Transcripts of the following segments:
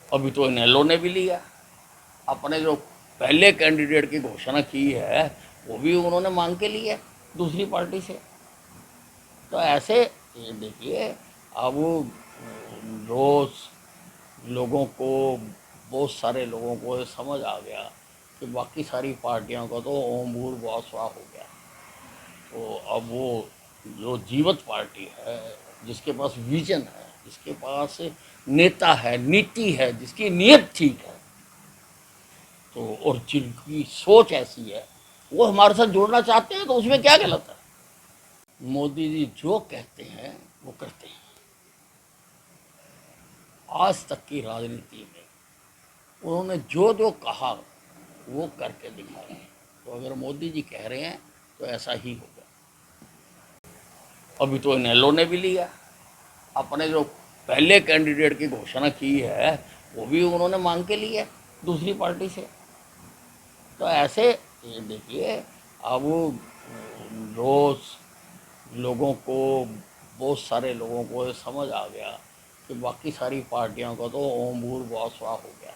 अभी तो इनेलो ने भी लिया। अपने जो पहले कैंडिडेट की घोषणा की है वो भी उन्होंने मांग के ली है दूसरी पार्टी से। तो ऐसे ये देखिए, अब रोज़ लोगों को, बहुत सारे लोगों को ये समझ आ गया कि बाकी सारी पार्टियों का तो ओम भूर्भुवः स्वः हो गया। तो अब वो जो जीवत पार्टी है, जिसके पास विजन है, जिसके पास नेता है, नीति है, जिसकी नीयत ठीक है, तो और जिनकी सोच ऐसी है, वो हमारे साथ जुड़ना चाहते हैं, तो उसमें क्या गलत है। मोदी जी जो कहते हैं वो करते हैं। आज तक की राजनीति में उन्होंने जो जो कहा वो करके दिखाया। तो अगर मोदी जी कह रहे हैं तो ऐसा ही होगा। अभी तो इनेलो ने भी लिया। अपने जो पहले कैंडिडेट की घोषणा की है वो भी उन्होंने मांग के ली है दूसरी पार्टी से। तो ऐसे ये देखिए, अब रोज़ लोगों को, बहुत सारे लोगों को ये समझ आ गया कि बाकी सारी पार्टियों का तो ओम भूर्भुवः स्वः हो गया।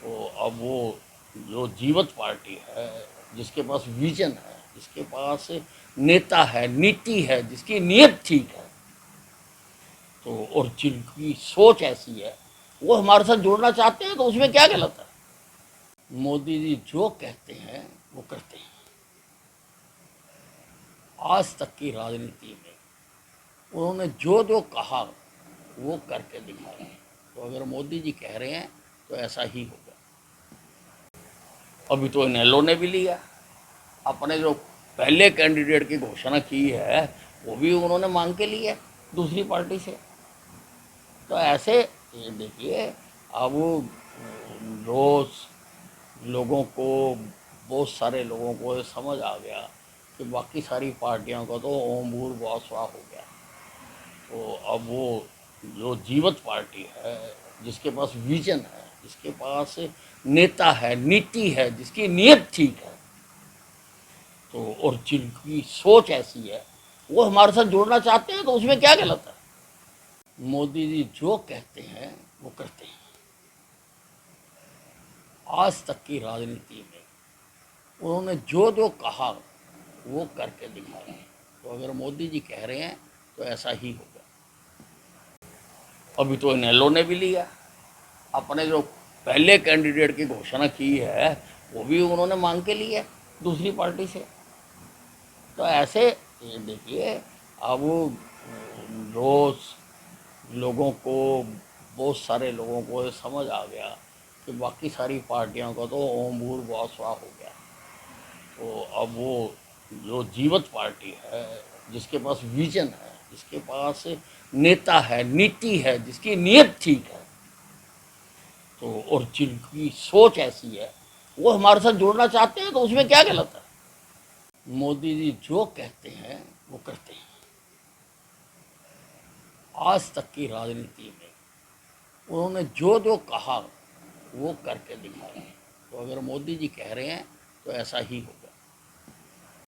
तो अब वो जो जीवत पार्टी है, जिसके पास विजन है, जिसके पास नेता है, नीति है, जिसकी नीयत ठीक है, तो और जिनकी सोच ऐसी है, वो हमारे साथ जुड़ना चाहते हैं, तो उसमें क्या गलत है। मोदी जी जो कहते हैं वो करते हैं। आज तक की राजनीति में उन्होंने जो जो कहा वो करके दिखाया। तो अगर मोदी जी कह रहे हैं तो ऐसा ही होगा। अभी तो इनेलो ने भी लिया। अपने जो पहले कैंडिडेट की घोषणा की है वो भी उन्होंने मांग के ली है दूसरी पार्टी से। तो ऐसे ये देखिए, अब रोज़ लोगों को, बहुत सारे लोगों को ये समझ आ गया कि बाकी सारी पार्टियों का तो ओम भूर्भुवः स्वः हो गया। तो अब वो जो जीवत पार्टी है, जिसके पास विजन है, जिसके पास नेता है, नीति है, जिसकी नीयत ठीक है, तो और जिनकी सोच ऐसी है, वो हमारे साथ जुड़ना चाहते हैं, तो उसमें क्या गलत है। मोदी जी जो कहते हैं वो करते हैं। आज तक की राजनीति में उन्होंने जो जो कहा वो करके दिखाया। तो अगर मोदी जी कह रहे हैं तो ऐसा ही होगा। अभी तो इनेलो ने भी लिया। अपने जो पहले कैंडिडेट की घोषणा की है वो भी उन्होंने मांग के ली है दूसरी पार्टी से। तो ऐसे ये देखिए, अब रोज़ लोगों को, बहुत सारे लोगों को ये समझ आ गया कि बाकी सारी पार्टियों का तो ओम भूर्भुवः स्वः हो गया। तो अब वो जो जीवत पार्टी है, जिसके पास विजन है, जिसके पास नेता है, नीति है, जिसकी नीयत ठीक है, तो और जिनकी सोच ऐसी है, वो हमारे साथ जुड़ना चाहते हैं, तो उसमें क्या गलत है। मोदी जी जो कहते हैं वो करते हैं। आज तक की राजनीति में उन्होंने जो जो कहा वो करके दिखाया। तो अगर मोदी जी कह रहे हैं तो ऐसा ही होगा।